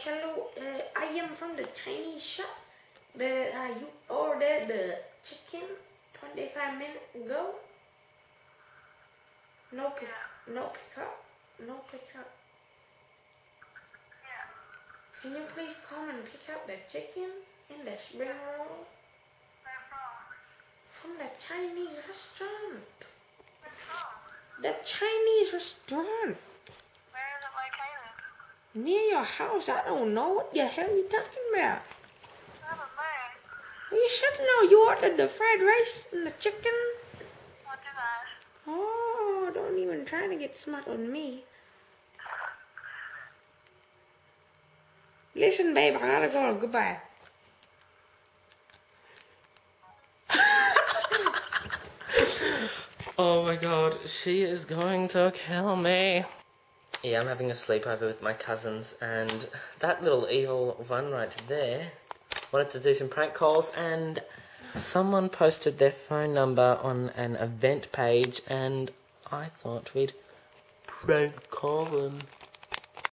Hello, I am from the Chinese shop. You ordered the chicken 25 minutes ago. No pick up. Can you please come and pick up the chicken in the spring roll? Where From the Chinese restaurant. What's wrong? The Chinese restaurant. Where is it located? Near your house. I don't know what the hell you're talking about. I don't know. You should know. You ordered the fried rice and the chicken. What did I? Oh, don't even try to get smart on me. Listen, babe, I gotta go. Goodbye. Oh my god, she is going to kill me. Yeah, I'm having a sleepover with my cousins, and that little evil one right there wanted to do some prank calls, and someone posted their phone number on an event page, and I thought we'd prank call them.